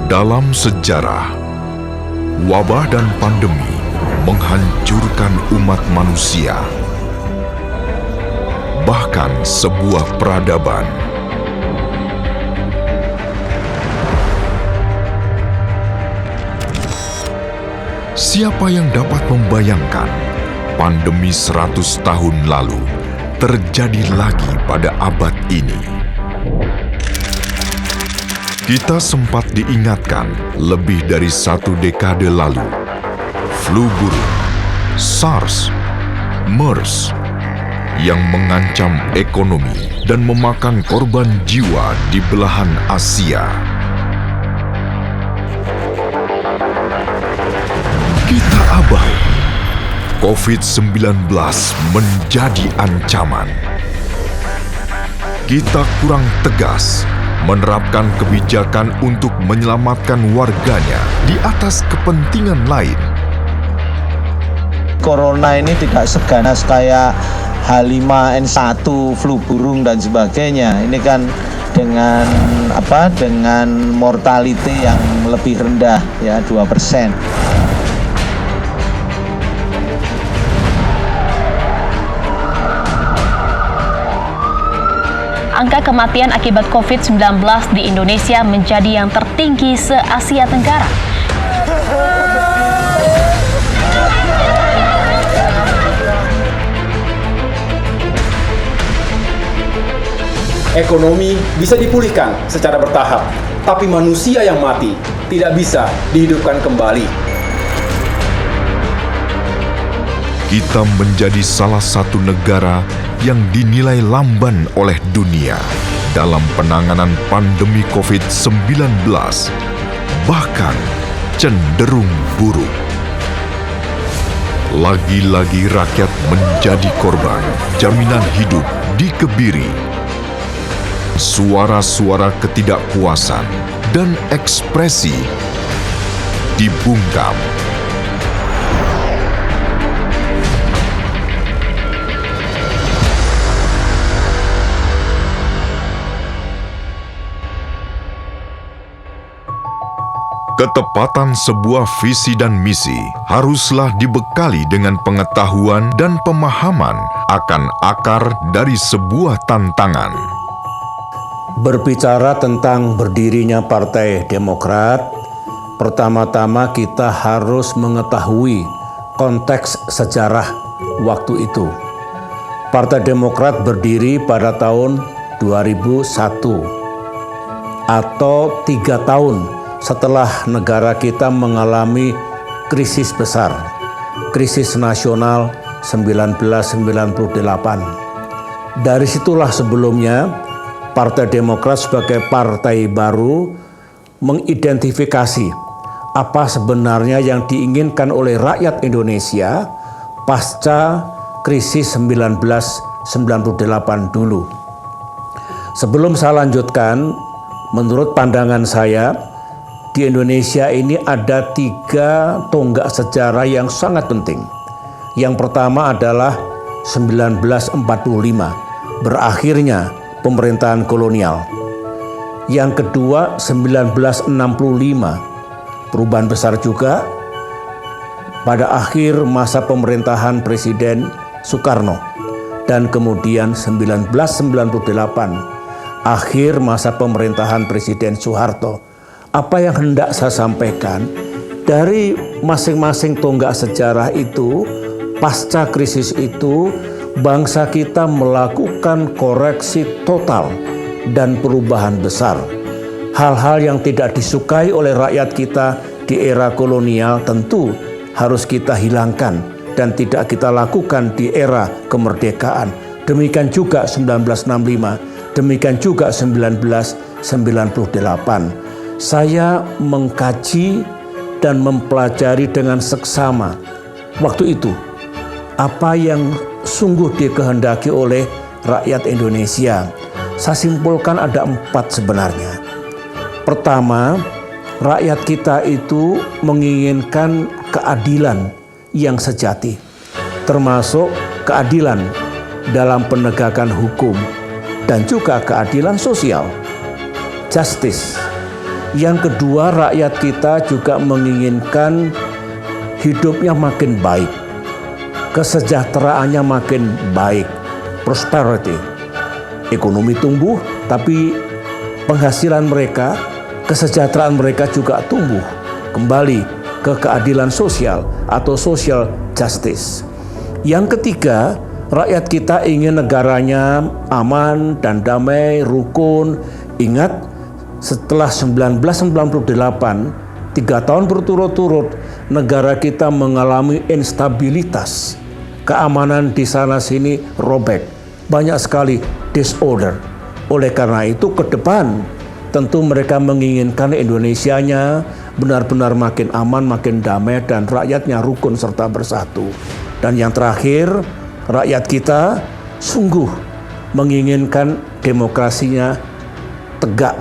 Dalam sejarah, wabah dan pandemi menghancurkan umat manusia, bahkan sebuah peradaban. Siapa yang dapat membayangkan pandemi 100 tahun lalu terjadi lagi pada abad ini? Kita sempat diingatkan lebih dari 1 dekade lalu. Flu burung, SARS, MERS yang mengancam ekonomi dan memakan korban jiwa di belahan Asia. Kita abai. COVID-19 menjadi ancaman. Kita kurang tegas menerapkan kebijakan untuk menyelamatkan warganya di atas kepentingan lain. Corona ini tidak seganas kayak H5N1, flu burung dan sebagainya. Ini kan dengan mortality yang lebih rendah, ya 2%. Angka kematian akibat COVID-19 di Indonesia menjadi yang tertinggi se-Asia Tenggara. Ekonomi bisa dipulihkan secara bertahap, tapi manusia yang mati tidak bisa dihidupkan kembali. Kita menjadi salah satu negara yang dinilai lamban oleh dunia dalam penanganan pandemi COVID-19, bahkan cenderung buruk. Lagi-lagi rakyat menjadi korban, jaminan hidup dikebiri. Suara-suara ketidakpuasan dan ekspresi dibungkam. Ketepatan sebuah visi dan misi haruslah dibekali dengan pengetahuan dan pemahaman akan akar dari sebuah tantangan. Berbicara tentang berdirinya Partai Demokrat, pertama-tama kita harus mengetahui konteks sejarah waktu itu. Partai Demokrat berdiri pada tahun 2001 atau 3 tahun setelah negara kita mengalami krisis besar, krisis nasional 1998. Dari situlah sebelumnya Partai Demokrat sebagai partai baru mengidentifikasi apa sebenarnya yang diinginkan oleh rakyat Indonesia pasca krisis 1998 dulu. Sebelum saya lanjutkan, menurut pandangan saya, di Indonesia ini ada 3 tonggak sejarah yang sangat penting. Yang pertama adalah 1945, berakhirnya pemerintahan kolonial. Yang kedua 1965, perubahan besar juga pada akhir masa pemerintahan Presiden Soekarno. Dan kemudian 1998, akhir masa pemerintahan Presiden Soeharto. Apa yang hendak saya sampaikan, dari masing-masing tonggak sejarah itu, pasca krisis itu, bangsa kita melakukan koreksi total dan perubahan besar. Hal-hal yang tidak disukai oleh rakyat kita di era kolonial tentu harus kita hilangkan dan tidak kita lakukan di era kemerdekaan. Demikian juga 1965, demikian juga 1998. Saya mengkaji dan mempelajari dengan seksama waktu itu apa yang sungguh dikehendaki oleh rakyat Indonesia. Saya simpulkan ada 4 sebenarnya. Pertama, rakyat kita itu menginginkan keadilan yang sejati, termasuk keadilan dalam penegakan hukum dan juga keadilan sosial, justice. Yang kedua, rakyat kita juga menginginkan hidupnya makin baik, kesejahteraannya makin baik, prosperity. Ekonomi tumbuh, tapi penghasilan mereka, kesejahteraan mereka juga tumbuh. Kembali ke keadilan sosial atau social justice. Yang ketiga, rakyat kita ingin negaranya aman dan damai, rukun. Ingat, setelah 1998, 3 tahun berturut-turut, negara kita mengalami instabilitas. Keamanan di sana-sini robek. Banyak sekali disorder. Oleh karena itu, ke depan tentu mereka menginginkan Indonesianya benar-benar makin aman, makin damai, dan rakyatnya rukun serta bersatu. Dan yang terakhir, rakyat kita sungguh menginginkan demokrasinya tegak.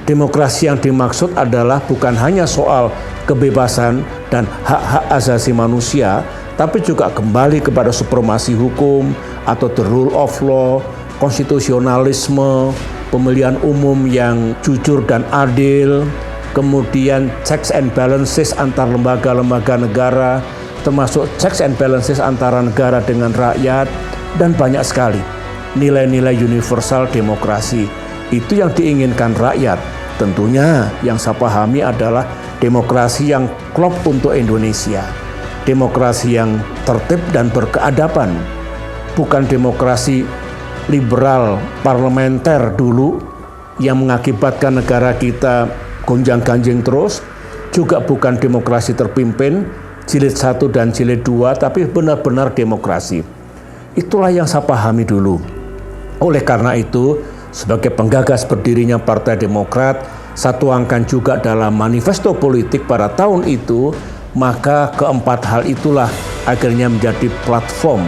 Demokrasi yang dimaksud adalah bukan hanya soal kebebasan dan hak-hak asasi manusia, tapi juga kembali kepada supremasi hukum atau the rule of law, konstitusionalisme, pemilihan umum yang jujur dan adil, kemudian checks and balances antar lembaga-lembaga negara, termasuk checks and balances antara negara dengan rakyat, dan banyak sekali nilai-nilai universal demokrasi. Itu yang diinginkan rakyat. Tentunya yang saya pahami adalah demokrasi yang klop untuk Indonesia, demokrasi yang tertib dan berkeadaban, bukan demokrasi liberal parlementer dulu yang mengakibatkan negara kita gonjang-ganjing terus, juga bukan demokrasi terpimpin jilid 1 dan jilid 2, tapi benar-benar demokrasi. Itulah yang saya pahami dulu. Oleh karena itu, sebagai penggagas berdirinya Partai Demokrat, saya tuangkan juga dalam manifesto politik pada tahun itu, maka keempat hal itulah akhirnya menjadi platform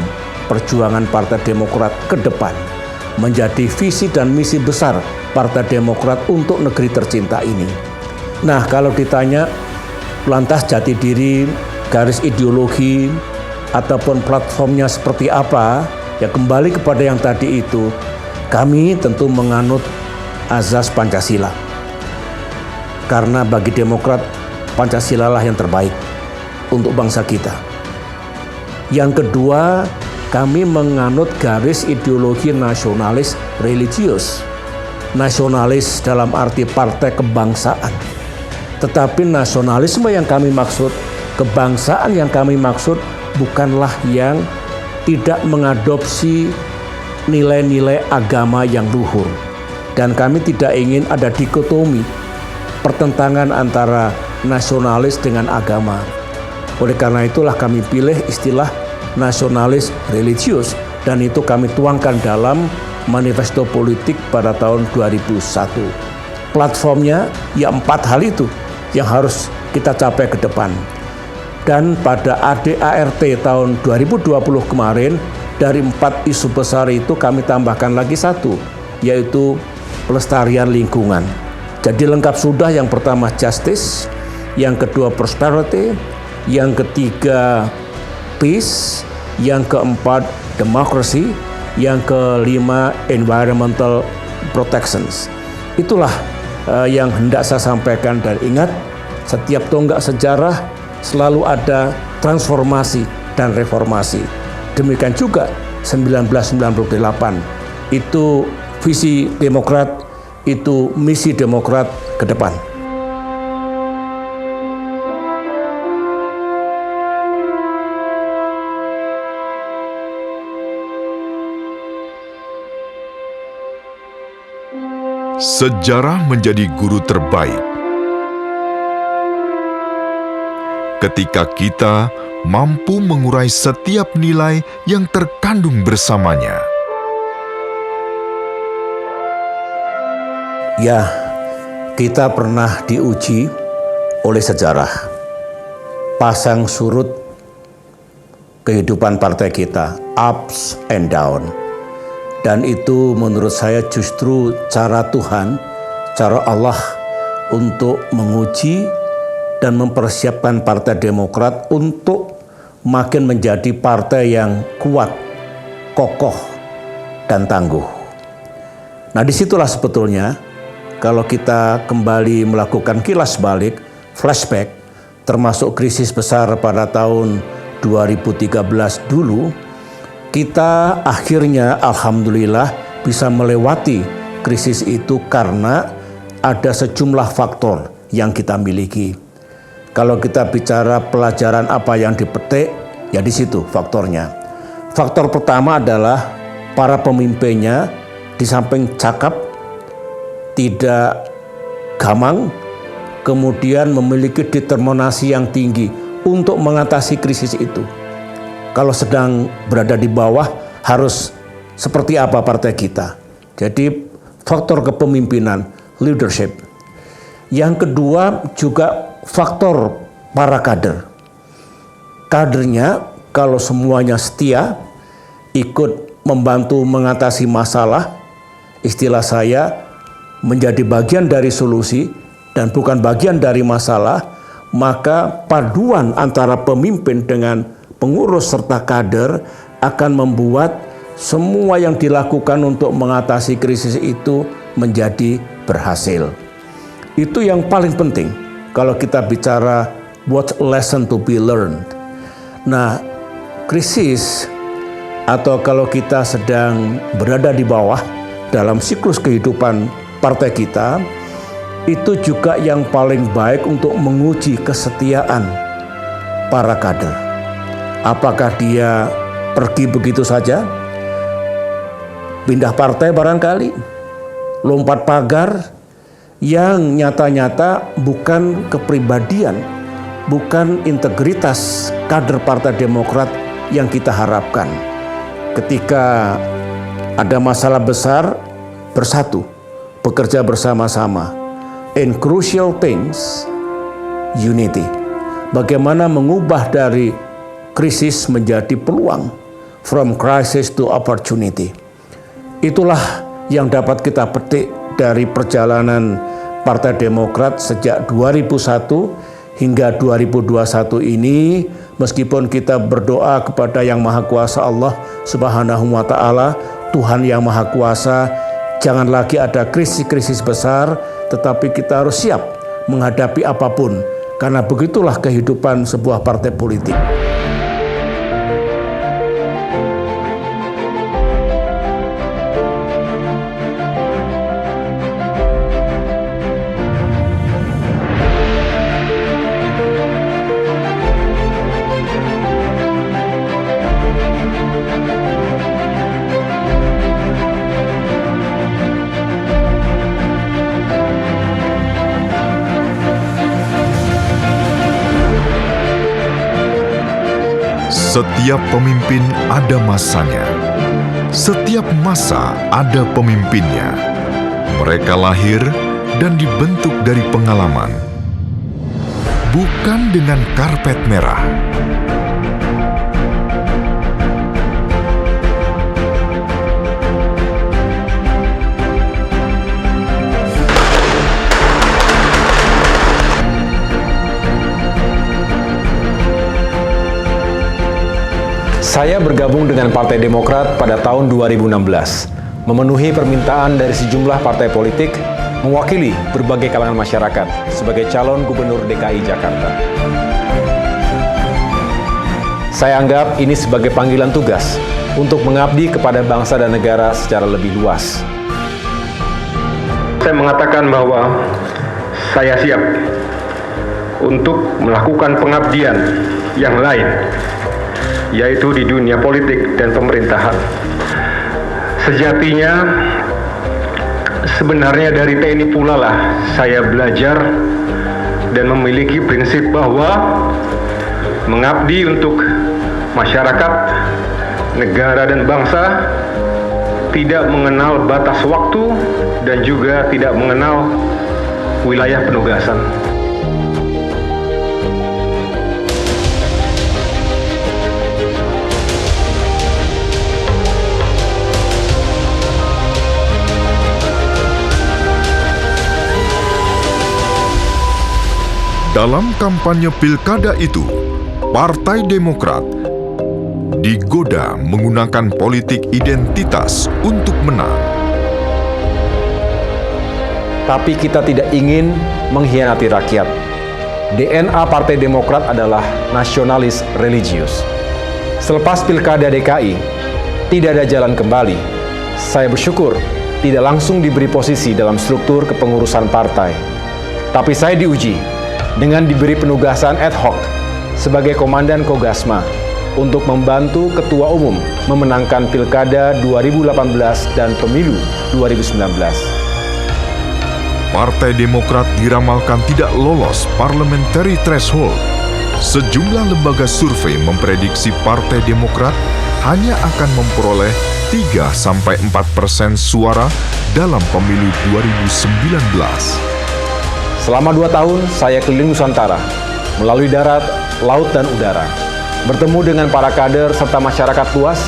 perjuangan Partai Demokrat ke depan, menjadi visi dan misi besar Partai Demokrat untuk negeri tercinta ini. Nah, kalau ditanya lantas jati diri, garis ideologi, ataupun platformnya seperti apa, ya kembali kepada yang tadi itu. Kami tentu menganut azas Pancasila. Karena bagi Demokrat, Pancasila lah yang terbaik untuk bangsa kita. Yang kedua, kami menganut garis ideologi nasionalis religius. Nasionalis dalam arti partai kebangsaan. Tetapi nasionalisme yang kami maksud, kebangsaan yang kami maksud bukanlah yang tidak mengadopsi nilai-nilai agama yang luhur. Dan kami tidak ingin ada dikotomi, pertentangan antara nasionalis dengan agama. Oleh karena itulah kami pilih istilah nasionalis religius, dan itu kami tuangkan dalam manifesto politik pada tahun 2001. Platformnya ya 4 hal itu yang harus kita capai ke depan. Dan pada ADART tahun 2020 kemarin, dari 4 isu besar itu kami tambahkan lagi 1, yaitu pelestarian lingkungan. Jadi lengkap sudah, yang pertama justice, yang kedua prosperity, yang ketiga peace, yang keempat democracy, yang kelima environmental protections. Itulah yang hendak saya sampaikan, dan ingat, setiap tonggak sejarah selalu ada transformasi dan reformasi. Demikian juga 1998, itu visi Demokrat, itu misi Demokrat ke depan. Sejarah menjadi guru terbaik ketika kita mampu mengurai setiap nilai yang terkandung bersamanya. Ya, kita pernah diuji oleh sejarah. Pasang surut kehidupan partai kita, ups and down. Dan itu menurut saya justru cara Tuhan, cara Allah untuk menguji dan mempersiapkan Partai Demokrat untuk makin menjadi partai yang kuat, kokoh, dan tangguh. Nah, disitulah sebetulnya kalau kita kembali melakukan kilas balik, flashback, termasuk krisis besar pada tahun 2013 dulu, kita akhirnya alhamdulillah bisa melewati krisis itu karena ada sejumlah faktor yang kita miliki. Kalau kita bicara pelajaran apa yang dipetik, ya di situ faktornya. Faktor pertama adalah para pemimpinnya di samping cakap, tidak gamang, kemudian memiliki determinasi yang tinggi untuk mengatasi krisis itu. Kalau sedang berada di bawah, harus seperti apa partai kita. Jadi faktor kepemimpinan, leadership. Yang kedua juga faktor para kader. Kadernya kalau semuanya setia, ikut membantu mengatasi masalah, istilah saya menjadi bagian dari solusi dan bukan bagian dari masalah, maka paduan antara pemimpin dengan pengurus serta kader akan membuat semua yang dilakukan untuk mengatasi krisis itu menjadi berhasil. Itu yang paling penting kalau kita bicara what lesson to be learned. Nah, krisis atau kalau kita sedang berada di bawah dalam siklus kehidupan partai kita, itu juga yang paling baik untuk menguji kesetiaan para kader. Apakah dia pergi begitu saja? Pindah partai barangkali, lompat pagar yang nyata-nyata bukan kepribadian, bukan integritas kader Partai Demokrat yang kita harapkan. Ketika ada masalah besar, bersatu, bekerja bersama-sama. In crucial things, unity. Bagaimana mengubah dari krisis menjadi peluang, from crisis to opportunity. Itulah yang dapat kita petik dari perjalanan Partai Demokrat sejak 2001 hingga 2021 ini, meskipun kita berdoa kepada Yang Maha Kuasa Allah Subhanahu wa Ta'ala, Tuhan yang Maha Kuasa, jangan lagi ada krisis-krisis besar, tetapi kita harus siap menghadapi apapun, karena begitulah kehidupan sebuah partai politik. Setiap pemimpin ada masanya. Setiap masa ada pemimpinnya. Mereka lahir dan dibentuk dari pengalaman. Bukan dengan karpet merah. Saya bergabung dengan Partai Demokrat pada tahun 2016, memenuhi permintaan dari sejumlah partai politik, mewakili berbagai kalangan masyarakat sebagai calon gubernur DKI Jakarta. Saya anggap ini sebagai panggilan tugas untuk mengabdi kepada bangsa dan negara secara lebih luas. Saya mengatakan bahwa saya siap untuk melakukan pengabdian yang lain, yaitu di dunia politik dan pemerintahan. Sejatinya, sebenarnya dari TNI pula lah saya belajar dan memiliki prinsip bahwa mengabdi untuk masyarakat, negara dan bangsa tidak mengenal batas waktu dan juga tidak mengenal wilayah penugasan. Dalam kampanye pilkada itu, Partai Demokrat digoda menggunakan politik identitas untuk menang. Tapi kita tidak ingin mengkhianati rakyat. DNA Partai Demokrat adalah nasionalis religius. Selepas Pilkada DKI, tidak ada jalan kembali. Saya bersyukur tidak langsung diberi posisi dalam struktur kepengurusan partai. Tapi saya diuji dengan diberi penugasan ad hoc sebagai Komandan Kogasma untuk membantu Ketua Umum memenangkan Pilkada 2018 dan Pemilu 2019. Partai Demokrat diramalkan tidak lolos parliamentary threshold. Sejumlah lembaga survei memprediksi Partai Demokrat hanya akan memperoleh 3-4% suara dalam pemilu 2019. Selama 2 tahun, saya keliling Nusantara, melalui darat, laut, dan udara. Bertemu dengan para kader serta masyarakat luas,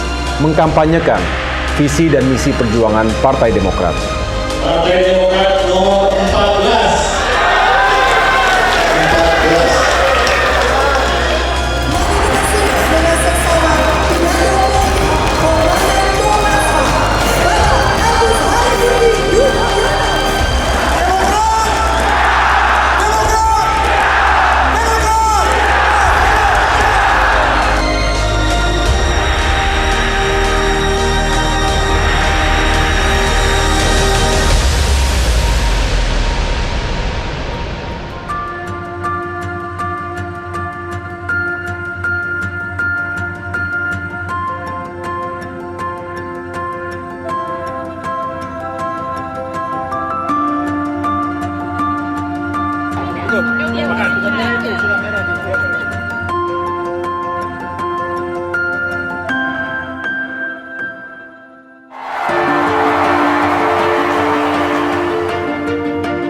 mengkampanyekan visi dan misi perjuangan Partai Demokrat. Partai Demokrat nomor 14.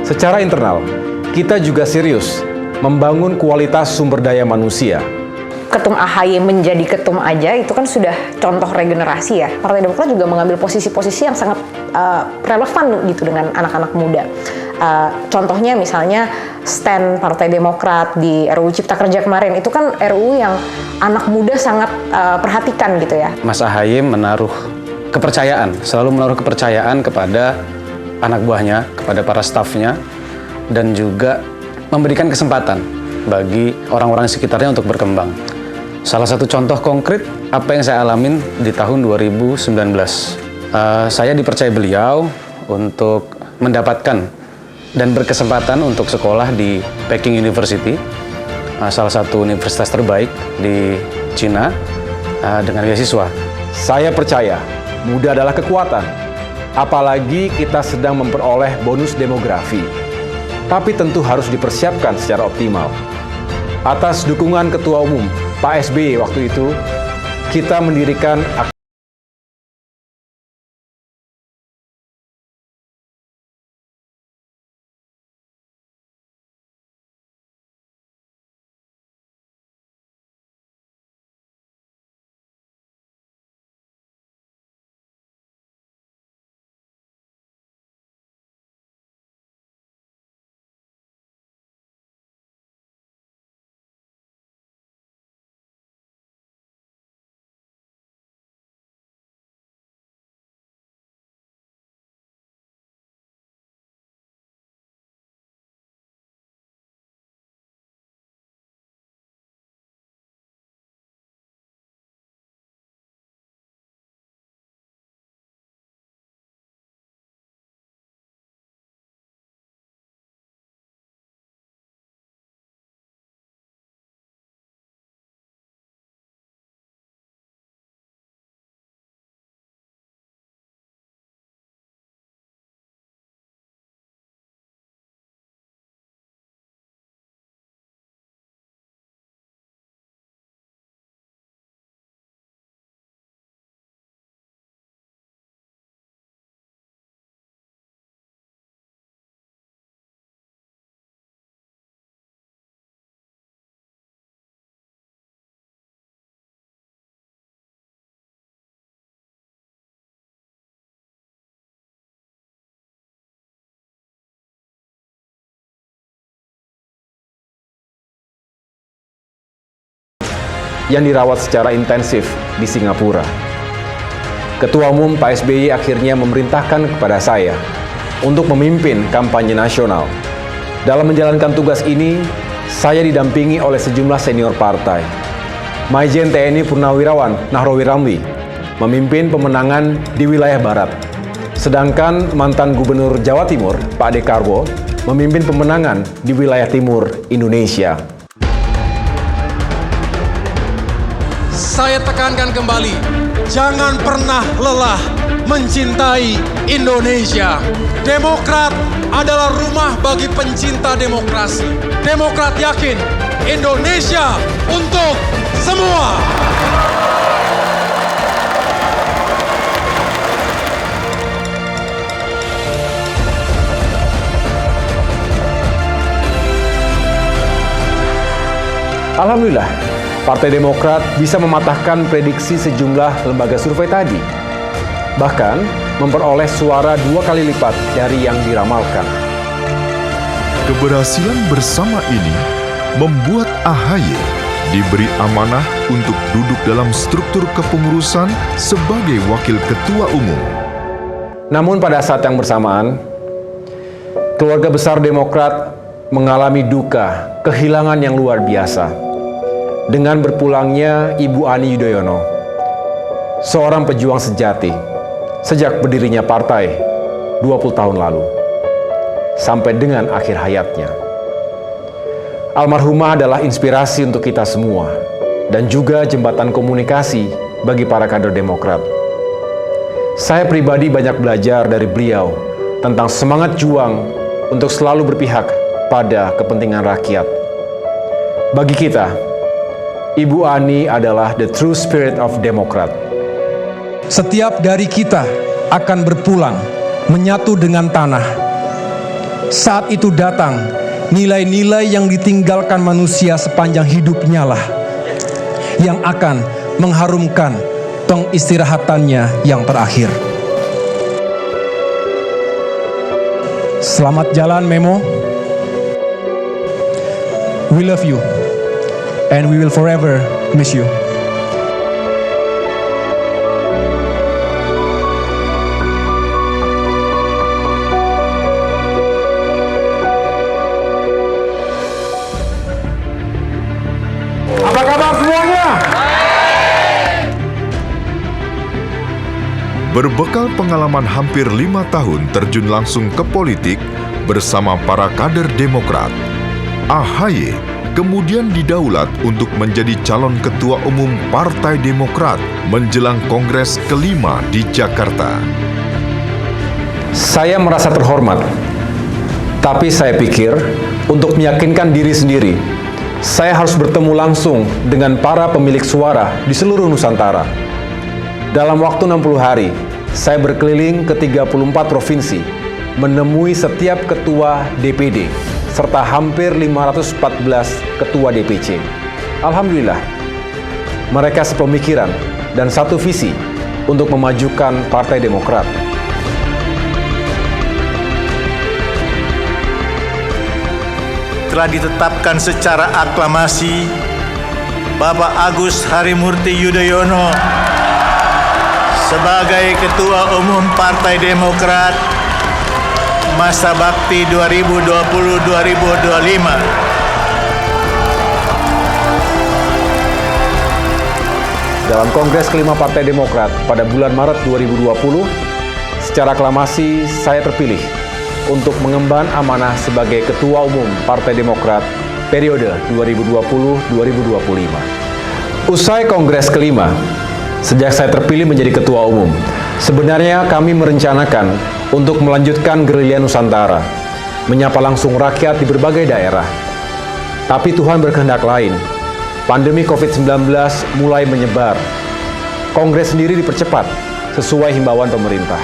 Secara internal, kita juga serius membangun kualitas sumber daya manusia. Ketum AHY menjadi ketum aja itu kan sudah contoh regenerasi ya. Partai Demokrat juga mengambil posisi-posisi yang sangat relevan gitu dengan anak-anak muda. Contohnya misalnya stand Partai Demokrat di RUU Cipta Kerja kemarin, itu kan RUU yang anak muda sangat perhatikan gitu ya. Mas AHY menaruh kepercayaan, selalu menaruh kepercayaan kepada anak buahnya, kepada para stafnya, dan juga memberikan kesempatan bagi orang-orang di sekitarnya untuk berkembang. Salah satu contoh konkret apa yang saya alamin di tahun 2019. Saya dipercaya beliau untuk mendapatkan dan berkesempatan untuk sekolah di Peking University, salah satu universitas terbaik di Cina, dengan beasiswa. Saya percaya muda adalah kekuatan. Apalagi kita sedang memperoleh bonus demografi. Tapi tentu harus dipersiapkan secara optimal. Atas dukungan Ketua Umum Pak SBY waktu itu, kita mendirikan yang dirawat secara intensif di Singapura. Ketua Umum Pak SBY akhirnya memerintahkan kepada saya untuk memimpin kampanye nasional. Dalam menjalankan tugas ini, saya didampingi oleh sejumlah senior partai. Maijen TNI Purnawirawan Nahrawi Ramli memimpin pemenangan di wilayah Barat. Sedangkan mantan Gubernur Jawa Timur, Pak Dekarwo, memimpin pemenangan di wilayah Timur Indonesia. Saya tekankan kembali, jangan pernah lelah mencintai Indonesia. Demokrat adalah rumah bagi pencinta demokrasi. Demokrat yakin Indonesia untuk semua. Alhamdulillah, Partai Demokrat bisa mematahkan prediksi sejumlah lembaga survei tadi. Bahkan, memperoleh suara 2 kali lipat dari yang diramalkan. Keberhasilan bersama ini membuat AHY diberi amanah untuk duduk dalam struktur kepengurusan sebagai wakil ketua umum. Namun pada saat yang bersamaan, keluarga besar Demokrat mengalami duka, kehilangan yang luar biasa. Dengan berpulangnya Ibu Ani Yudhoyono, seorang pejuang sejati, sejak berdirinya partai 20 tahun lalu, sampai dengan akhir hayatnya. Almarhumah adalah inspirasi untuk kita semua, dan juga jembatan komunikasi bagi para kader Demokrat. Saya pribadi banyak belajar dari beliau tentang semangat juang untuk selalu berpihak pada kepentingan rakyat. Bagi kita, Ibu Ani adalah the true spirit of Demokrat. Setiap dari kita akan berpulang, menyatu dengan tanah. Saat itu datang, nilai-nilai yang ditinggalkan manusia sepanjang hidupnya lah yang akan mengharumkan pengistirahatannya yang terakhir. Selamat jalan, Memo. We love you. And we will forever miss you. Apa kabar semuanya? Berbekal pengalaman hampir 5 tahun terjun langsung ke politik bersama para kader Demokrat, AHY kemudian didaulat untuk menjadi calon ketua umum Partai Demokrat menjelang Kongres kelima di Jakarta. Saya merasa terhormat, tapi saya pikir untuk meyakinkan diri sendiri, saya harus bertemu langsung dengan para pemilik suara di seluruh Nusantara. Dalam waktu 60 hari, saya berkeliling ke 34 provinsi, menemui setiap ketua DPD, serta hampir 514 ketua DPC. Alhamdulillah, mereka sepemikiran dan satu visi untuk memajukan Partai Demokrat. Telah ditetapkan secara aklamasi Bapak Agus Harimurti Yudhoyono sebagai Ketua Umum Partai Demokrat masa bakti 2020-2025. Dalam Kongres kelima Partai Demokrat pada bulan Maret 2020, secara aklamasi saya terpilih untuk mengemban amanah sebagai Ketua Umum Partai Demokrat periode 2020-2025. Usai Kongres kelima, sejak saya terpilih menjadi Ketua Umum, sebenarnya kami merencanakan untuk melanjutkan gerilya Nusantara, menyapa langsung rakyat di berbagai daerah. Tapi Tuhan berkehendak lain. Pandemi COVID-19 mulai menyebar. Kongres sendiri dipercepat sesuai himbauan pemerintah.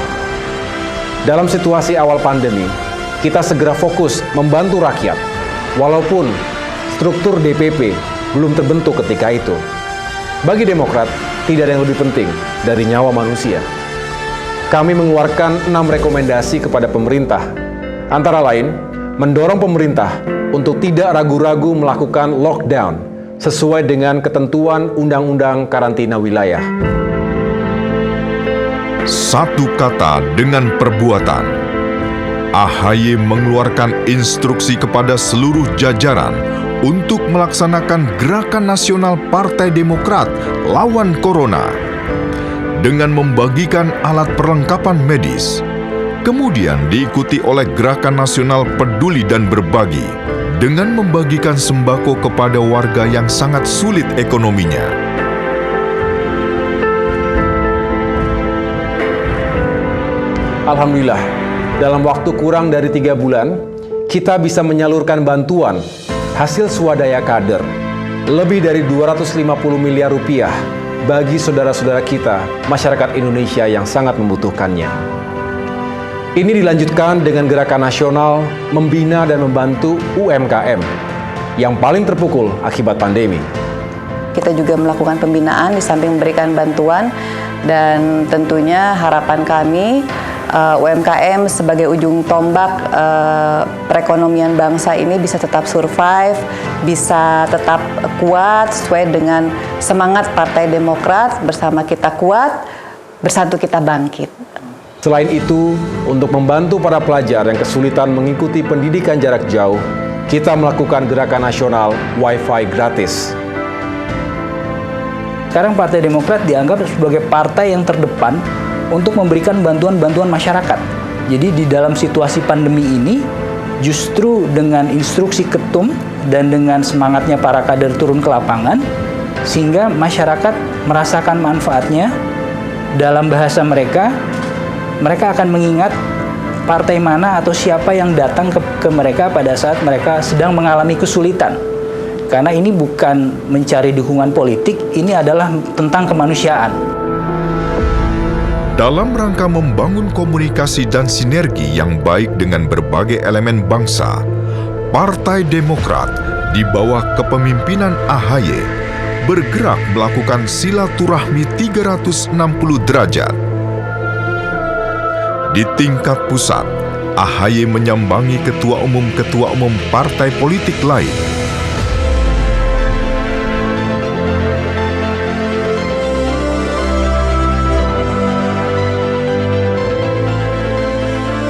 Dalam situasi awal pandemi, kita segera fokus membantu rakyat, walaupun struktur DPP belum terbentuk ketika itu. Bagi Demokrat, tidak ada yang lebih penting dari nyawa manusia. Kami mengeluarkan 6 rekomendasi kepada pemerintah, antara lain mendorong pemerintah untuk tidak ragu-ragu melakukan lockdown sesuai dengan ketentuan Undang-Undang Karantina Wilayah. Satu kata dengan perbuatan. AHY mengeluarkan instruksi kepada seluruh jajaran untuk melaksanakan gerakan nasional Partai Demokrat lawan Corona dengan membagikan alat perlengkapan medis. Kemudian diikuti oleh gerakan nasional Peduli dan Berbagi dengan membagikan sembako kepada warga yang sangat sulit ekonominya. Alhamdulillah, dalam waktu kurang dari 3 bulan, kita bisa menyalurkan bantuan hasil swadaya kader lebih dari 250 miliar rupiah bagi saudara-saudara kita, masyarakat Indonesia yang sangat membutuhkannya. Ini dilanjutkan dengan gerakan nasional membina dan membantu UMKM yang paling terpukul akibat pandemi. Kita juga melakukan pembinaan di samping memberikan bantuan, dan tentunya harapan kami UMKM sebagai ujung tombak perekonomian bangsa ini bisa tetap survive, bisa tetap kuat sesuai dengan semangat Partai Demokrat, bersama kita kuat, bersatu kita bangkit. Selain itu, untuk membantu para pelajar yang kesulitan mengikuti pendidikan jarak jauh, kita melakukan gerakan nasional Wi-Fi gratis. Sekarang Partai Demokrat dianggap sebagai partai yang terdepan untuk memberikan bantuan-bantuan masyarakat. Jadi di dalam situasi pandemi ini, justru dengan instruksi ketum dan dengan semangatnya para kader turun ke lapangan, sehingga masyarakat merasakan manfaatnya. Dalam bahasa mereka akan mengingat partai mana atau siapa yang datang ke mereka pada saat mereka sedang mengalami kesulitan. Karena ini bukan mencari dukungan politik, ini adalah tentang kemanusiaan. Dalam rangka membangun komunikasi dan sinergi yang baik dengan berbagai elemen bangsa, Partai Demokrat di bawah kepemimpinan AHY bergerak melakukan silaturahmi 360 derajat. Di tingkat pusat, AHY menyambangi ketua umum partai politik lain.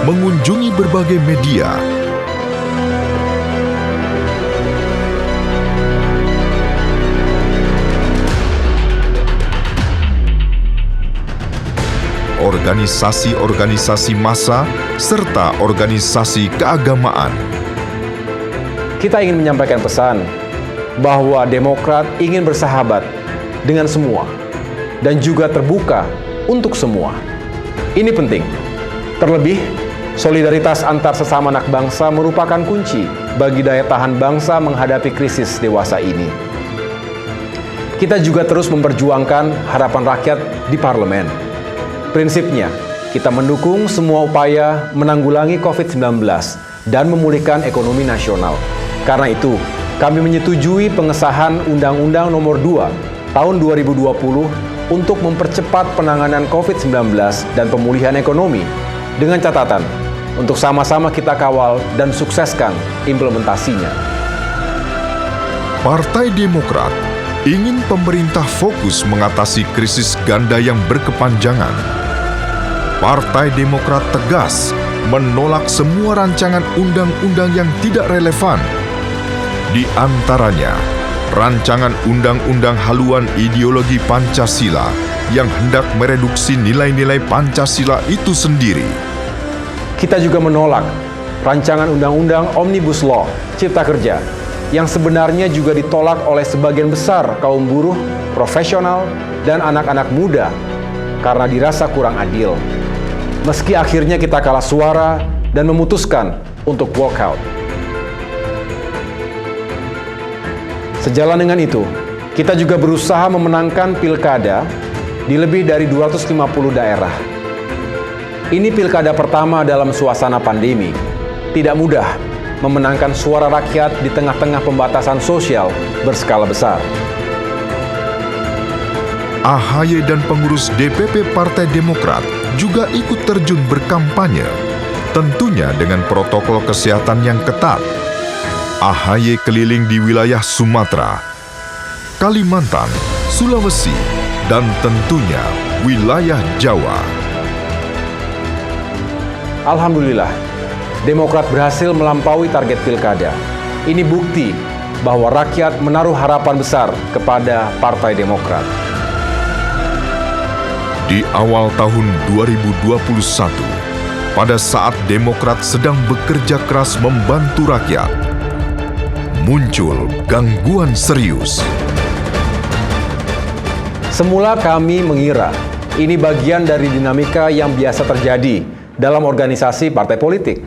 Mengunjungi berbagai media, organisasi-organisasi massa, serta organisasi keagamaan. Kita ingin menyampaikan pesan bahwa Demokrat ingin bersahabat dengan semua dan juga terbuka untuk semua. Ini penting. Terlebih, solidaritas antar sesama anak bangsa merupakan kunci bagi daya tahan bangsa menghadapi krisis dewasa ini. Kita juga terus memperjuangkan harapan rakyat di parlemen. Prinsipnya, kita mendukung semua upaya menanggulangi COVID-19 dan memulihkan ekonomi nasional. Karena itu, kami menyetujui pengesahan Undang-Undang Nomor 2 Tahun 2020 untuk mempercepat penanganan COVID-19 dan pemulihan ekonomi, dengan catatan untuk sama-sama kita kawal dan sukseskan implementasinya. Partai Demokrat ingin pemerintah fokus mengatasi krisis ganda yang berkepanjangan. Partai Demokrat tegas menolak semua rancangan undang-undang yang tidak relevan. Di antaranya, rancangan undang-undang haluan ideologi Pancasila yang hendak mereduksi nilai-nilai Pancasila itu sendiri. Kita juga menolak rancangan undang-undang Omnibus Law Cipta Kerja yang sebenarnya juga ditolak oleh sebagian besar kaum buruh, profesional, dan anak-anak muda karena dirasa kurang adil. Meski akhirnya kita kalah suara dan memutuskan untuk walkout. Sejalan dengan itu, kita juga berusaha memenangkan pilkada di lebih dari 250 daerah. Ini pilkada pertama dalam suasana pandemi. Tidak mudah memenangkan suara rakyat di tengah-tengah pembatasan sosial berskala besar. AHY dan pengurus DPP Partai Demokrat juga ikut terjun berkampanye, tentunya dengan protokol kesehatan yang ketat. AHY keliling di wilayah Sumatera, Kalimantan, Sulawesi, dan tentunya wilayah Jawa. Alhamdulillah, Demokrat berhasil melampaui target pilkada. Ini bukti bahwa rakyat menaruh harapan besar kepada Partai Demokrat. Di awal tahun 2021, pada saat Demokrat sedang bekerja keras membantu rakyat, muncul gangguan serius. Semula kami mengira ini bagian dari dinamika yang biasa terjadi dalam organisasi partai politik.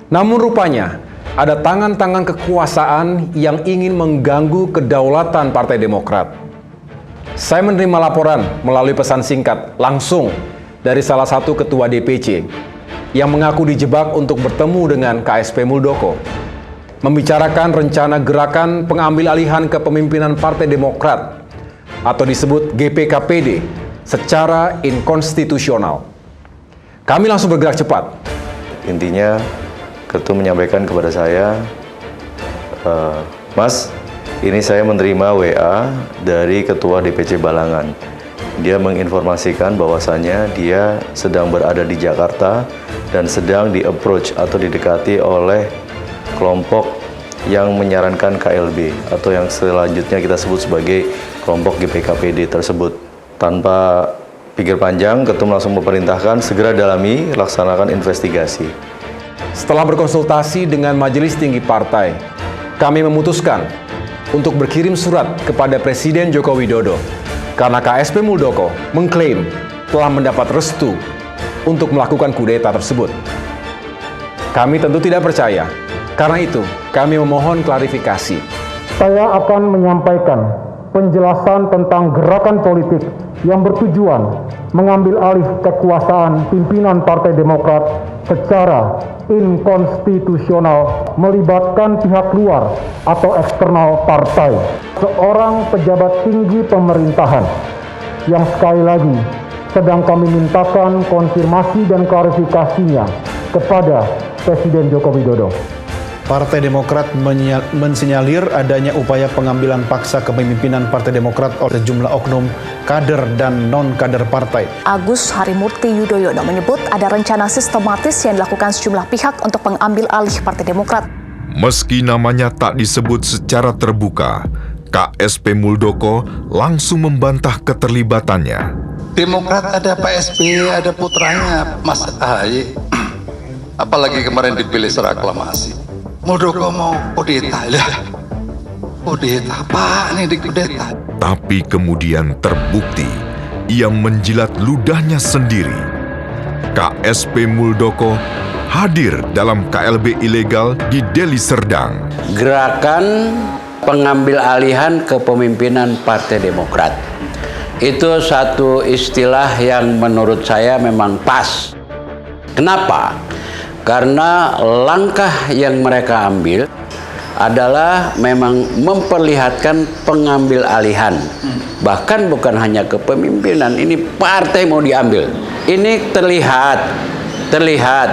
Namun rupanya ada tangan-tangan kekuasaan yang ingin mengganggu kedaulatan Partai Demokrat. Saya menerima laporan melalui pesan singkat langsung dari salah satu ketua DPC yang mengaku dijebak untuk bertemu dengan KSP Muldoko, membicarakan rencana gerakan pengambil alihan kepemimpinan Partai Demokrat atau disebut GPKPD secara inkonstitusional. Kami langsung bergerak cepat. Intinya, Ketum menyampaikan kepada saya, Mas, ini saya menerima WA dari Ketua DPC Balangan. Dia menginformasikan bahwasannya dia sedang berada di Jakarta dan sedang di-approach atau didekati oleh kelompok yang menyarankan KLB atau yang selanjutnya kita sebut sebagai kelompok GPKPD tersebut. Tanpa pikir panjang, Ketum langsung memerintahkan segera dalami, laksanakan investigasi. Setelah berkonsultasi dengan Majelis Tinggi Partai, kami memutuskan untuk berkirim surat kepada Presiden Joko Widodo karena KSP Muldoko mengklaim telah mendapat restu untuk melakukan kudeta tersebut. Kami tentu tidak percaya, karena itu kami memohon klarifikasi. Saya akan menyampaikan penjelasan tentang gerakan politik yang bertujuan mengambil alih kekuasaan pimpinan Partai Demokrat secara inkonstitusional melibatkan pihak luar atau eksternal partai. Seorang pejabat tinggi pemerintahan yang sekali lagi sedang kami mintakan konfirmasi dan klarifikasinya kepada Presiden Joko Widodo. Partai Demokrat mensinyalir adanya upaya pengambilan paksa kepemimpinan Partai Demokrat oleh sejumlah oknum kader dan non-kader partai. Agus Harimurti Yudhoyono menyebut ada rencana sistematis yang dilakukan sejumlah pihak untuk mengambil alih Partai Demokrat. Meski namanya tak disebut secara terbuka, KSP Muldoko langsung membantah keterlibatannya. Demokrat ada Pak SBY, ada putranya Mas AHY. Apalagi kemarin dipilih secara aklamasi. Muldoko mau kudeta, kudeta apa nih di kudeta? Tapi kemudian terbukti ia menjilat ludahnya sendiri. KSP Muldoko hadir dalam KLB ilegal di Deli Serdang. Gerakan pengambil alihan kepemimpinan Partai Demokrat itu satu istilah yang menurut saya memang pas. Kenapa? Karena langkah yang mereka ambil adalah memang memperlihatkan pengambil alihan. Bahkan bukan hanya kepemimpinan, ini partai mau diambil. Ini terlihat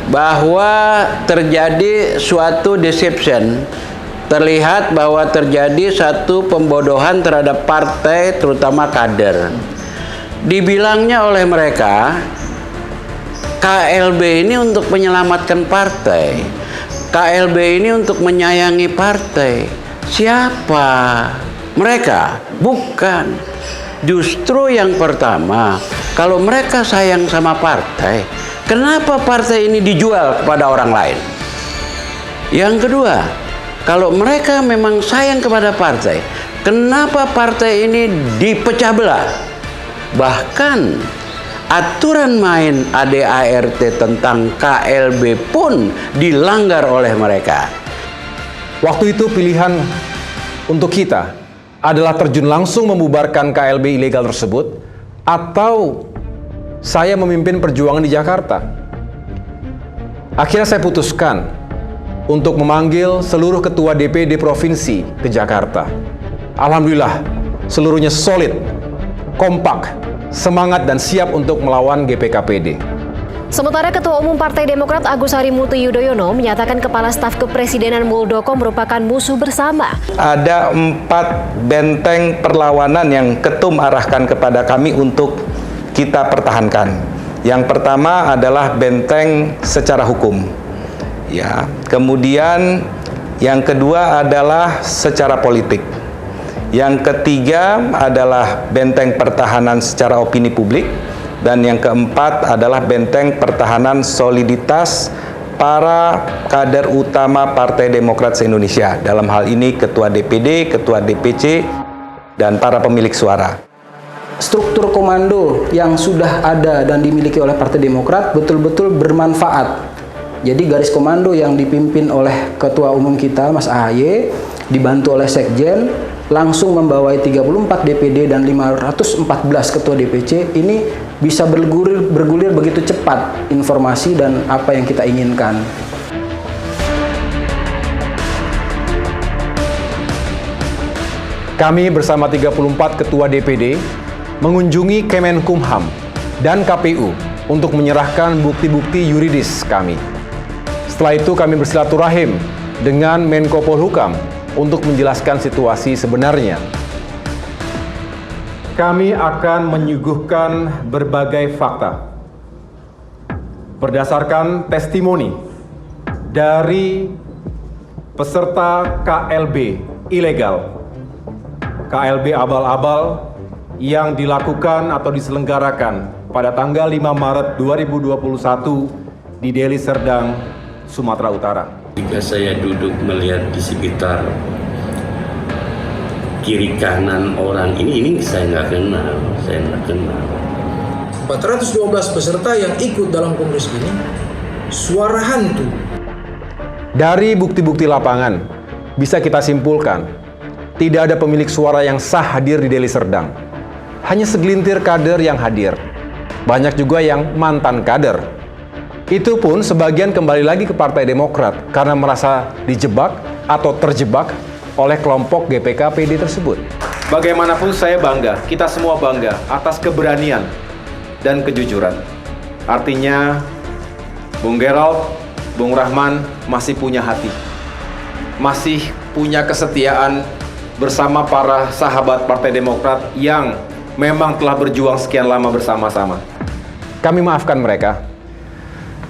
bahwa terjadi suatu deception, terlihat bahwa terjadi satu pembodohan terhadap partai, terutama kader. Dibilangnya oleh mereka, KLB ini untuk menyelamatkan partai. KLB ini untuk menyayangi partai. Siapa? Mereka? Bukan. Justru yang pertama, kalau mereka sayang sama partai, kenapa partai ini dijual kepada orang lain? Yang kedua, kalau mereka memang sayang kepada partai, kenapa partai ini dipecah belah? Bahkan aturan main ADART tentang KLB pun dilanggar oleh mereka. Waktu itu pilihan untuk kita adalah terjun langsung membubarkan KLB ilegal tersebut atau saya memimpin perjuangan di Jakarta. Akhirnya saya putuskan untuk memanggil seluruh ketua DPD provinsi ke Jakarta. Alhamdulillah, seluruhnya solid, kompak, semangat dan siap untuk melawan GPKPD. Sementara Ketua Umum Partai Demokrat Agus Harimurti Yudhoyono menyatakan Kepala Staf Kepresidenan Muldoko merupakan musuh bersama. Ada 4 benteng perlawanan yang Ketum arahkan kepada kami untuk kita pertahankan. Yang pertama adalah benteng secara hukum. Ya, kemudian yang kedua adalah secara politik. Yang ketiga adalah benteng pertahanan secara opini publik. Dan yang keempat adalah benteng pertahanan soliditas para kader utama Partai Demokrat se-Indonesia. Dalam hal ini Ketua DPD, Ketua DPC, dan para pemilik suara. Struktur komando yang sudah ada dan dimiliki oleh Partai Demokrat betul-betul bermanfaat. Jadi garis komando yang dipimpin oleh Ketua Umum kita, Mas AHY, dibantu oleh Sekjen, langsung membawai 34 DPD dan 514 Ketua DPC, ini bisa bergulir begitu cepat informasi dan apa yang kita inginkan. Kami bersama 34 Ketua DPD mengunjungi Kemenkumham dan KPU untuk menyerahkan bukti-bukti yuridis kami. Setelah itu kami bersilaturahim dengan Menko Polhukam untuk menjelaskan situasi sebenarnya. Kami akan menyuguhkan berbagai fakta berdasarkan testimoni dari peserta KLB ilegal, KLB abal-abal yang dilakukan atau diselenggarakan pada tanggal 5 Maret 2021 di Deli Serdang, Sumatera Utara. Jika saya duduk melihat di sekitar kiri kanan orang ini saya nggak kenal. 412 peserta yang ikut dalam kongres ini suara hantu. Dari bukti-bukti lapangan, bisa kita simpulkan, tidak ada pemilik suara yang sah hadir di Deli Serdang. Hanya segelintir kader yang hadir. Banyak juga yang mantan kader. Itu pun sebagian kembali lagi ke Partai Demokrat karena merasa dijebak atau terjebak oleh kelompok GPK-PD tersebut. Bagaimanapun saya bangga, kita semua bangga atas keberanian dan kejujuran. Artinya, Bung Gerald, Bung Rahman masih punya hati. Masih punya kesetiaan bersama para sahabat Partai Demokrat yang memang telah berjuang sekian lama bersama-sama. Kami maafkan mereka.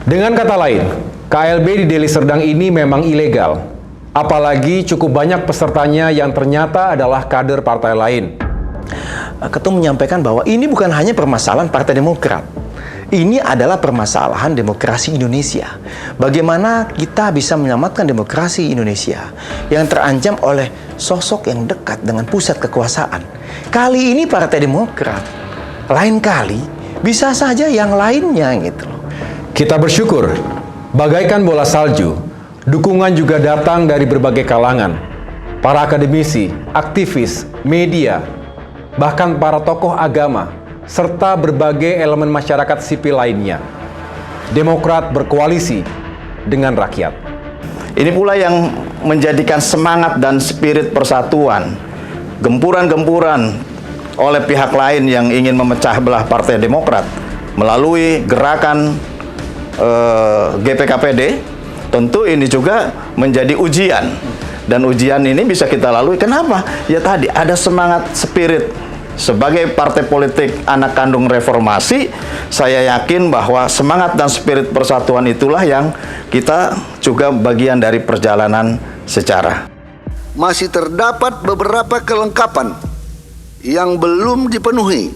Dengan kata lain, KLB di Deli Serdang ini memang ilegal. Apalagi cukup banyak pesertanya yang ternyata adalah kader partai lain. Ketum menyampaikan bahwa ini bukan hanya permasalahan Partai Demokrat. Ini adalah permasalahan demokrasi Indonesia. Bagaimana kita bisa menyelamatkan demokrasi Indonesia yang terancam oleh sosok yang dekat dengan pusat kekuasaan. Kali ini Partai Demokrat, lain kali bisa saja yang lainnya gitu loh. Kita bersyukur, bagaikan bola salju, dukungan juga datang dari berbagai kalangan. Para akademisi, aktivis, media, bahkan para tokoh agama, serta berbagai elemen masyarakat sipil lainnya. Demokrat berkoalisi dengan rakyat. Ini pula yang menjadikan semangat dan spirit persatuan, gempuran-gempuran oleh pihak lain yang ingin memecah belah Partai Demokrat melalui gerakan GPK-PD. Tentu ini juga menjadi ujian, dan ujian ini bisa kita lalui. Kenapa? Ya tadi ada semangat spirit. Sebagai partai politik anak kandung reformasi, saya yakin bahwa semangat dan spirit persatuan itulah yang kita juga bagian dari perjalanan sejarah. Masih terdapat beberapa kelengkapan yang belum dipenuhi,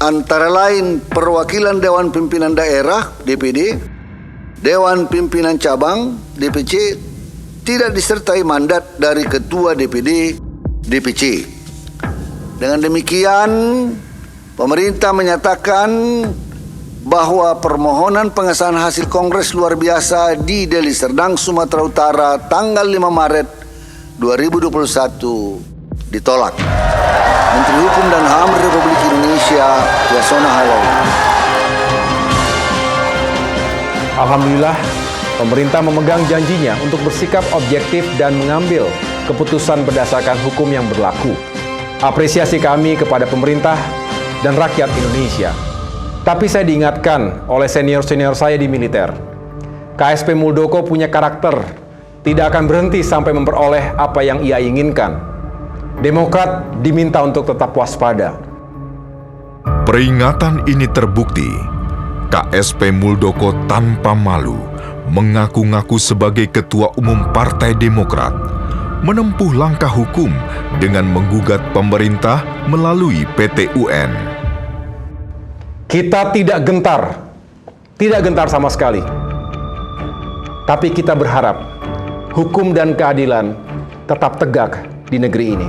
antara lain perwakilan Dewan Pimpinan Daerah DPD, Dewan Pimpinan Cabang DPC tidak disertai mandat dari Ketua DPD DPC. Dengan demikian, pemerintah menyatakan bahwa permohonan pengesahan hasil Kongres luar biasa di Deli Serdang, Sumatera Utara tanggal 5 Maret 2021 ditolak. Menteri Hukum dan HAM Republik Indonesia, Yasona Halawi. Alhamdulillah, pemerintah memegang janjinya untuk bersikap objektif dan mengambil keputusan berdasarkan hukum yang berlaku. Apresiasi kami kepada pemerintah dan rakyat Indonesia. Tapi saya diingatkan oleh senior-senior saya di militer, KSP Muldoko punya karakter, tidak akan berhenti sampai memperoleh apa yang ia inginkan. Demokrat diminta untuk tetap waspada. Peringatan ini terbukti KSP Muldoko tanpa malu mengaku-ngaku sebagai Ketua Umum Partai Demokrat, menempuh langkah hukum dengan menggugat pemerintah melalui PT UN. Kita tidak gentar sama sekali. Tapi kita berharap hukum dan keadilan tetap tegak di negeri ini.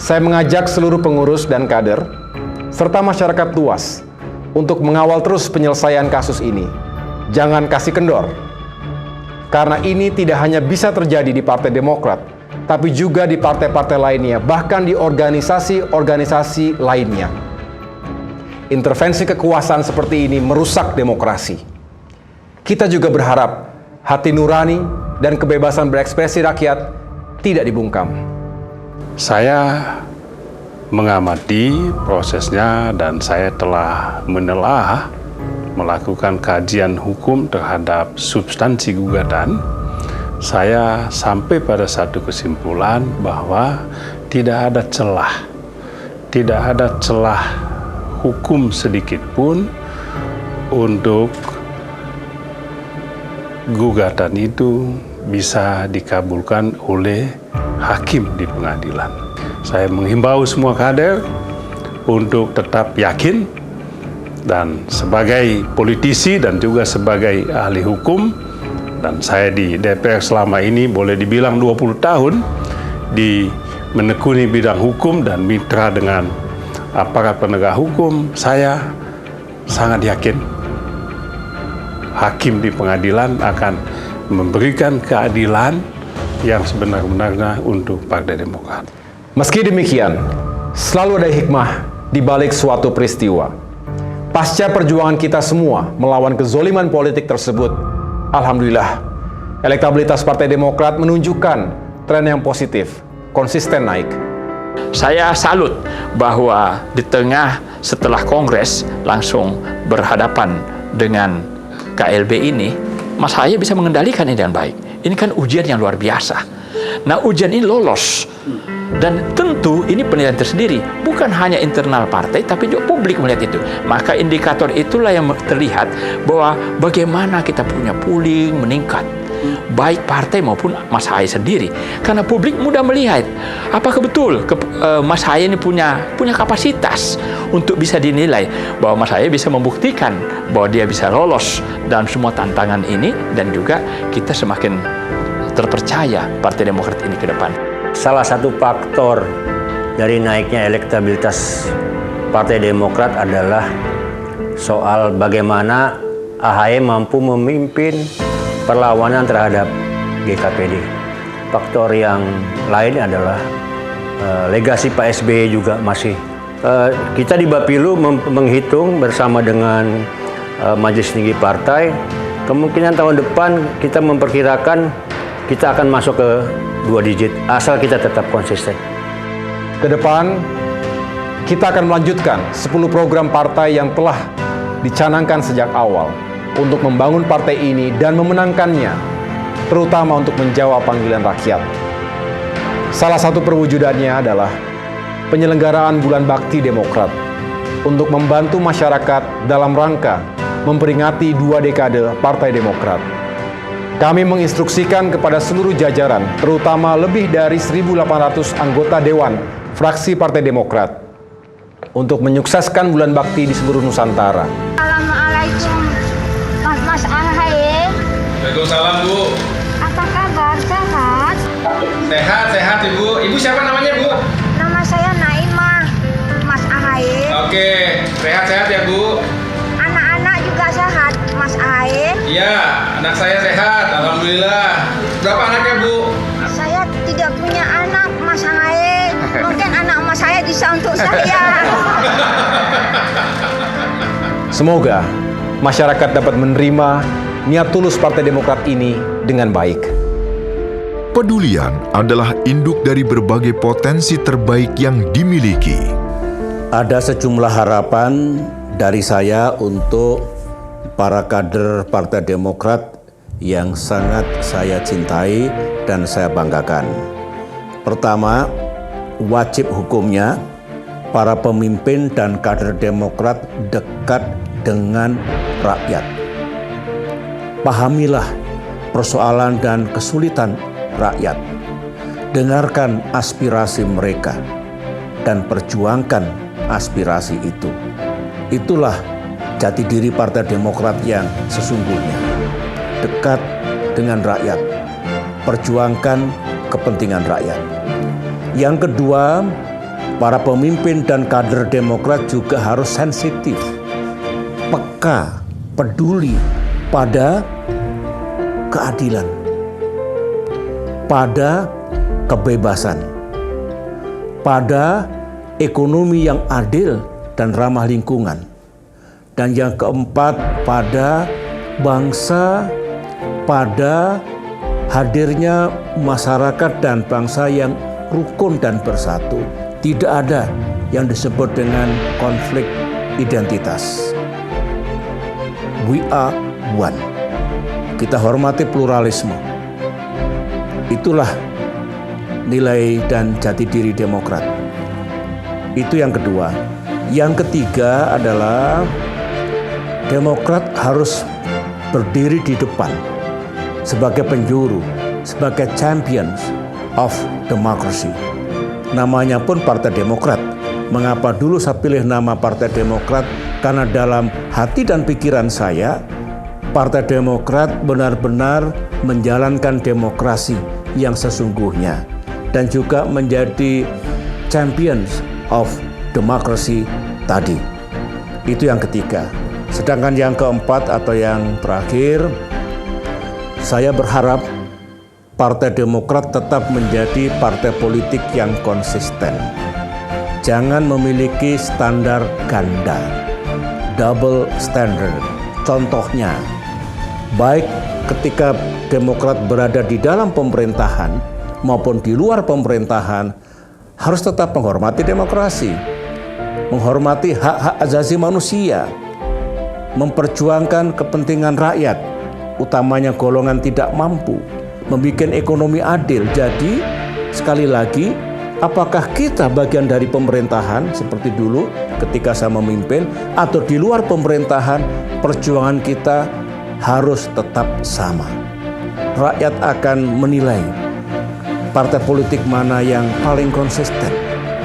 Saya mengajak seluruh pengurus dan kader, serta masyarakat luas untuk mengawal terus penyelesaian kasus ini. Jangan kasih kendor. Karena ini tidak hanya bisa terjadi di Partai Demokrat, tapi juga di partai-partai lainnya, bahkan di organisasi-organisasi lainnya. Intervensi kekuasaan seperti ini merusak demokrasi. Kita juga berharap hati nurani dan kebebasan berekspresi rakyat tidak dibungkam. Saya mengamati prosesnya dan saya telah menelaah, melakukan kajian hukum terhadap substansi gugatan. Saya sampai pada satu kesimpulan bahwa tidak ada celah hukum sedikit pun untuk gugatan itu bisa dikabulkan oleh hakim di pengadilan. Saya menghimbau semua kader untuk tetap yakin, dan sebagai politisi dan juga sebagai ahli hukum, dan saya di DPR selama ini boleh dibilang 20 tahun menekuni bidang hukum dan mitra dengan aparat penegak hukum, saya sangat yakin hakim di pengadilan akan memberikan keadilan yang sebenar-benarnya untuk Partai Demokrat. Meski demikian, selalu ada hikmah di balik suatu peristiwa. Pasca perjuangan kita semua melawan kezoliman politik tersebut, alhamdulillah, elektabilitas Partai Demokrat menunjukkan tren yang positif, konsisten naik. Saya salut bahwa di tengah setelah Kongres langsung berhadapan dengan KLB ini, Mas Ahaye bisa mengendalikan ini dengan baik. Ini kan ujian yang luar biasa. Nah, ujian ini lolos. Dan tentu ini penilaian tersendiri, bukan hanya internal partai, tapi juga publik melihat itu. Maka indikator itulah yang terlihat bahwa bagaimana kita punya pooling meningkat, baik partai maupun Mas Ahaye sendiri. Karena publik mudah melihat, apakah betul Mas Ahaye ini punya kapasitas untuk bisa dinilai, bahwa Mas Ahaye bisa membuktikan bahwa dia bisa lolos dalam semua tantangan ini, dan juga kita semakin terpercaya Partai Demokrat ini ke depan. Salah satu faktor dari naiknya elektabilitas Partai Demokrat adalah soal bagaimana Ahaye mampu memimpin perlawanan terhadap GKPD. Faktor yang lain adalah legasi Pak SBY juga masih. Kita di Bapilu menghitung bersama dengan Majelis Tinggi Partai, kemungkinan tahun depan kita memperkirakan kita akan masuk ke 2 digit, asal kita tetap konsisten. Ke depan, kita akan melanjutkan 10 program partai yang telah dicanangkan sejak awal untuk membangun partai ini dan memenangkannya, terutama untuk menjawab panggilan rakyat. Salah satu perwujudannya adalah penyelenggaraan Bulan Bakti Demokrat untuk membantu masyarakat dalam rangka memperingati 2 dekade Partai Demokrat. Kami menginstruksikan kepada seluruh jajaran, terutama lebih dari 1.800 anggota Dewan fraksi Partai Demokrat, untuk menyukseskan Bulan Bakti di seluruh Nusantara. Assalamualaikum, Mas Ahaye. Waalaikumsalam, Bu. Apa kabar? Sehat? Sehat, Ibu. Ibu siapa namanya, Bu? Nama saya Naimah, Mas Ahaye. Oke, sehat-sehat ya, Bu. Anak-anak juga sehat, Mas Ahaye. Iya, anak saya sehat, alhamdulillah. Berapa anaknya, Bu? Saya tidak punya anak, Mas Ahaye. Mungkin anak Mas saya bisa untuk saya. Semoga masyarakat dapat menerima niat tulus Partai Demokrat ini dengan baik. Pedulian adalah induk dari berbagai potensi terbaik yang dimiliki. Ada sejumlah harapan dari saya untuk para kader Partai Demokrat yang sangat saya cintai dan saya banggakan. Pertama, wajib hukumnya para pemimpin dan kader Demokrat dekat dengan rakyat. Pahamilah persoalan dan kesulitan rakyat. Dengarkan aspirasi mereka dan perjuangkan aspirasi itu. Itulah jati diri Partai Demokrat yang sesungguhnya. Dekat dengan rakyat, perjuangkan kepentingan rakyat. Yang kedua, para pemimpin dan kader Demokrat juga harus sensitif, peka, peduli pada keadilan, pada kebebasan, pada ekonomi yang adil dan ramah lingkungan. Dan yang keempat, pada bangsa, pada hadirnya masyarakat dan bangsa yang rukun dan bersatu. Tidak ada yang disebut dengan konflik identitas. We are one. Kita hormati pluralisme. Itulah nilai dan jati diri Demokrat. Itu yang kedua. Yang ketiga adalah Demokrat harus berdiri di depan sebagai penjuru, sebagai champions of democracy. Namanya pun Partai Demokrat. Mengapa dulu saya pilih nama Partai Demokrat? Karena dalam hati dan pikiran saya, Partai Demokrat benar-benar menjalankan demokrasi yang sesungguhnya dan juga menjadi champions of democracy tadi. Itu yang ketiga. Sedangkan yang keempat atau yang terakhir, saya berharap Partai Demokrat tetap menjadi partai politik yang konsisten. Jangan memiliki standar ganda, double standard. Contohnya, baik ketika Demokrat berada di dalam pemerintahan maupun di luar pemerintahan, harus tetap menghormati demokrasi, menghormati hak-hak asasi manusia, memperjuangkan kepentingan rakyat, utamanya golongan tidak mampu, membuat ekonomi adil. Jadi, sekali lagi, apakah kita bagian dari pemerintahan seperti dulu ketika saya memimpin, atau di luar pemerintahan, perjuangan kita harus tetap sama. Rakyat akan menilai partai politik mana yang paling konsisten,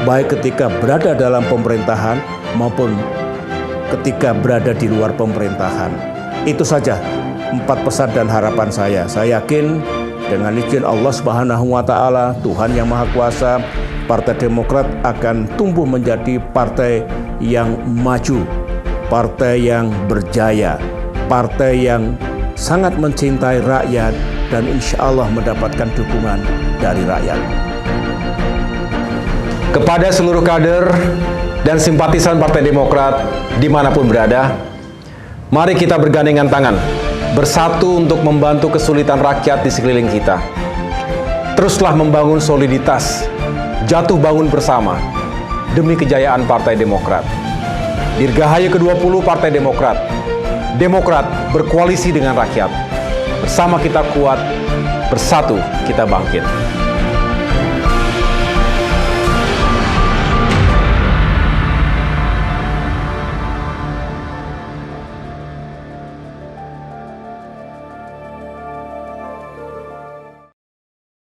baik ketika berada dalam pemerintahan maupun ketika berada di luar pemerintahan. Itu saja 4 pesan dan harapan saya. Saya yakin dengan izin Allah Subhanahu wa Ta'ala, Tuhan yang Maha Kuasa, Partai Demokrat akan tumbuh menjadi partai yang maju, partai yang berjaya, partai yang sangat mencintai rakyat dan insya Allah mendapatkan dukungan dari rakyat. Kepada seluruh kader dan simpatisan Partai Demokrat dimanapun berada, mari kita bergandengan tangan, bersatu untuk membantu kesulitan rakyat di sekeliling kita. Teruslah membangun soliditas, jatuh bangun bersama demi kejayaan Partai Demokrat. Dirgahayu ke-20 Partai Demokrat. Demokrat berkoalisi dengan rakyat. Bersama kita kuat, bersatu kita bangkit.